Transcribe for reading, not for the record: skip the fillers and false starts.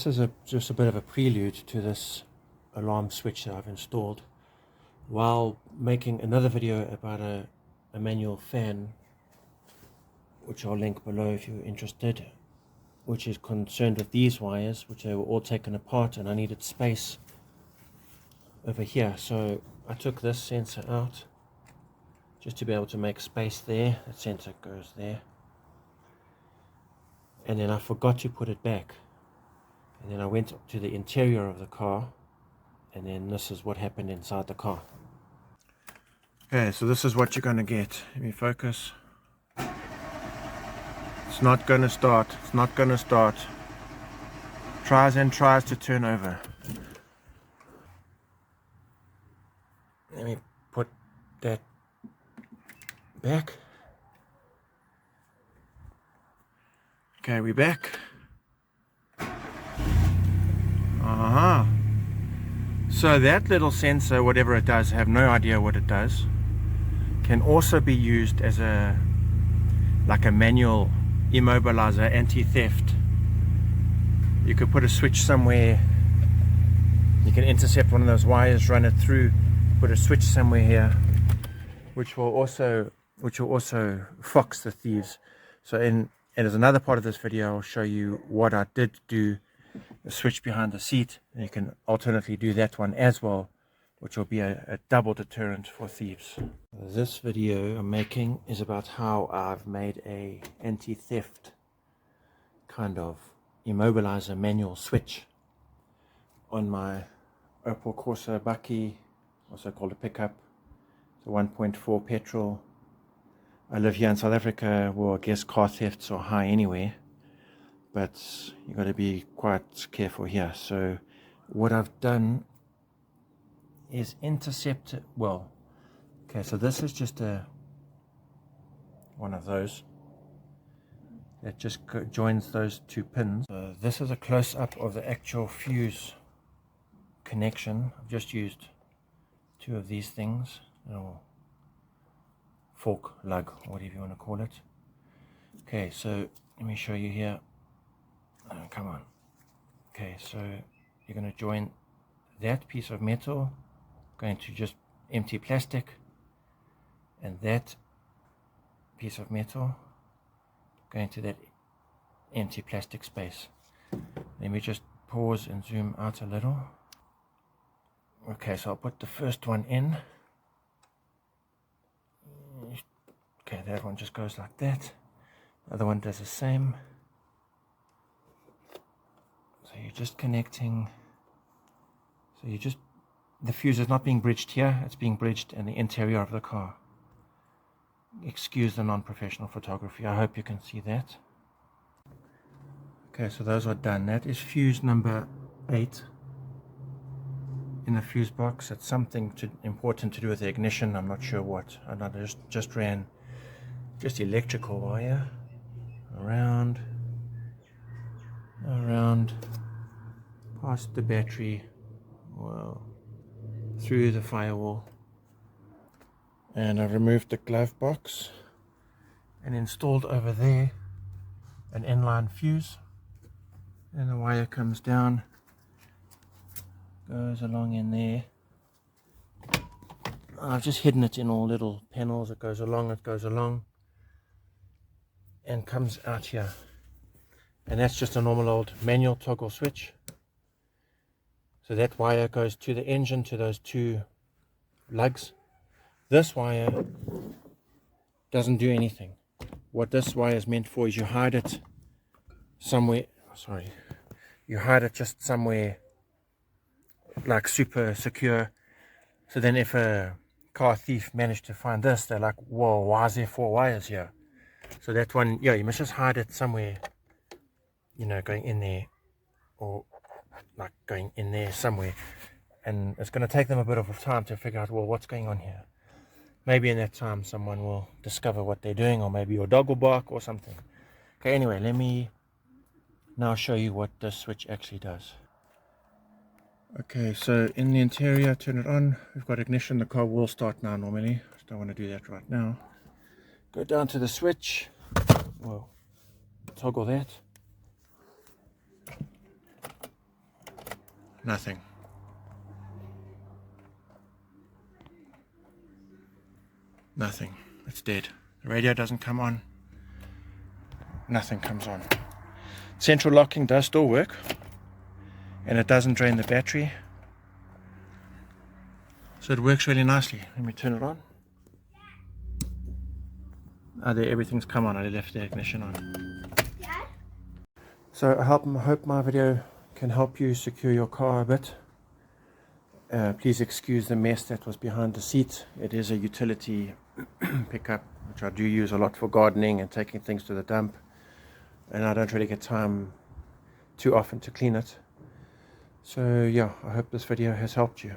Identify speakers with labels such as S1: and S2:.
S1: This is just a bit of a prelude to this alarm switch that I've installed while making another video about a manual fan, which I'll link below if you're interested, which is concerned with these wires, which they were all taken apart and I needed space over here. So I took this sensor out just to be able to make space there. That sensor goes there, and then I forgot to put it back. And then I went to the interior of the car, and then this is what happened inside the car. Okay, so this is what you're going to get. Let me focus. It's not going to start. It's not going to start. Tries and tries to turn over. Let me put that back. Okay, we're back. So that little sensor, whatever it does, I have no idea what it does, can also be used as like a manual immobilizer, anti-theft. You could put a switch somewhere, you can intercept one of those wires, run it through, put a switch somewhere here, which will also fox the thieves. So and as another part of this video, I'll show you what I did do. A switch behind the seat, and you can alternately do that one as well, which will be a double deterrent for thieves. This video I'm making is about how I've made a anti-theft kind of immobilizer manual switch on my Opel Corsa Bakkie, also called a pickup. It's a 1.4 petrol. I live here in South Africa, well, I guess car thefts are high anyway, but you got to be quite careful here. So what I've done is intercept it. Well, okay, so this is just one of those that just joins those two pins. So this is a close-up of the actual fuse connection. I've just used two of these things, or fork, lug, whatever you want to call it. Okay, so let me show you here. Oh, come on. Okay, so you're going to join that piece of metal, going to just empty plastic, and that piece of metal going to that empty plastic space. Let me just pause and zoom out a little. Okay, so I'll put the first one in. Okay, that one just goes like that. The other one does the same. So you're just connecting, the fuse is not being bridged here, it's being bridged in the interior of the car. Excuse the non-professional photography, I hope you can see that. Okay, so those are done. That is fuse number 8 in the fuse box. It's something important to do with the ignition, I'm not sure what. And I just ran electrical wire around, past the battery, well, through the firewall, and I've removed the glove box and installed over there an inline fuse, and the wire comes down, goes along in there. I've just hidden it in all little panels. It goes along and comes out here. And that's just a normal old manual toggle switch. So that wire goes to the engine, to those two lugs. This wire doesn't do anything. What this wire is meant for is you hide it somewhere, you hide it just somewhere like super secure. So then if a car thief managed to find this, they're like, whoa, why is there 4 wires here? So that one, yeah, you must just hide it somewhere, you know, going in there, or like going in there somewhere, and it's going to take them a bit of time to figure out, well, what's going on here. Maybe in that time someone will discover what they're doing, or maybe your dog will bark or something. Okay, anyway, let me now show you what this switch actually does. Okay, so in the interior, turn it on, we've got ignition. The car will start now normally, just don't want to do that right now. Go down to the switch, well, toggle that, Nothing. Nothing. It's dead. The radio doesn't come on. Nothing comes on. Central locking does still work, and it doesn't drain the battery, so it works really nicely. Let me turn it on. Oh, there, everything's come on. I left the ignition on. So I hope my video can help you secure your car a bit. Please excuse the mess that was behind the seat. It is a utility pickup, which I do use a lot for gardening and taking things to the dump, and I don't really get time too often to clean it. So yeah, I hope this video has helped you.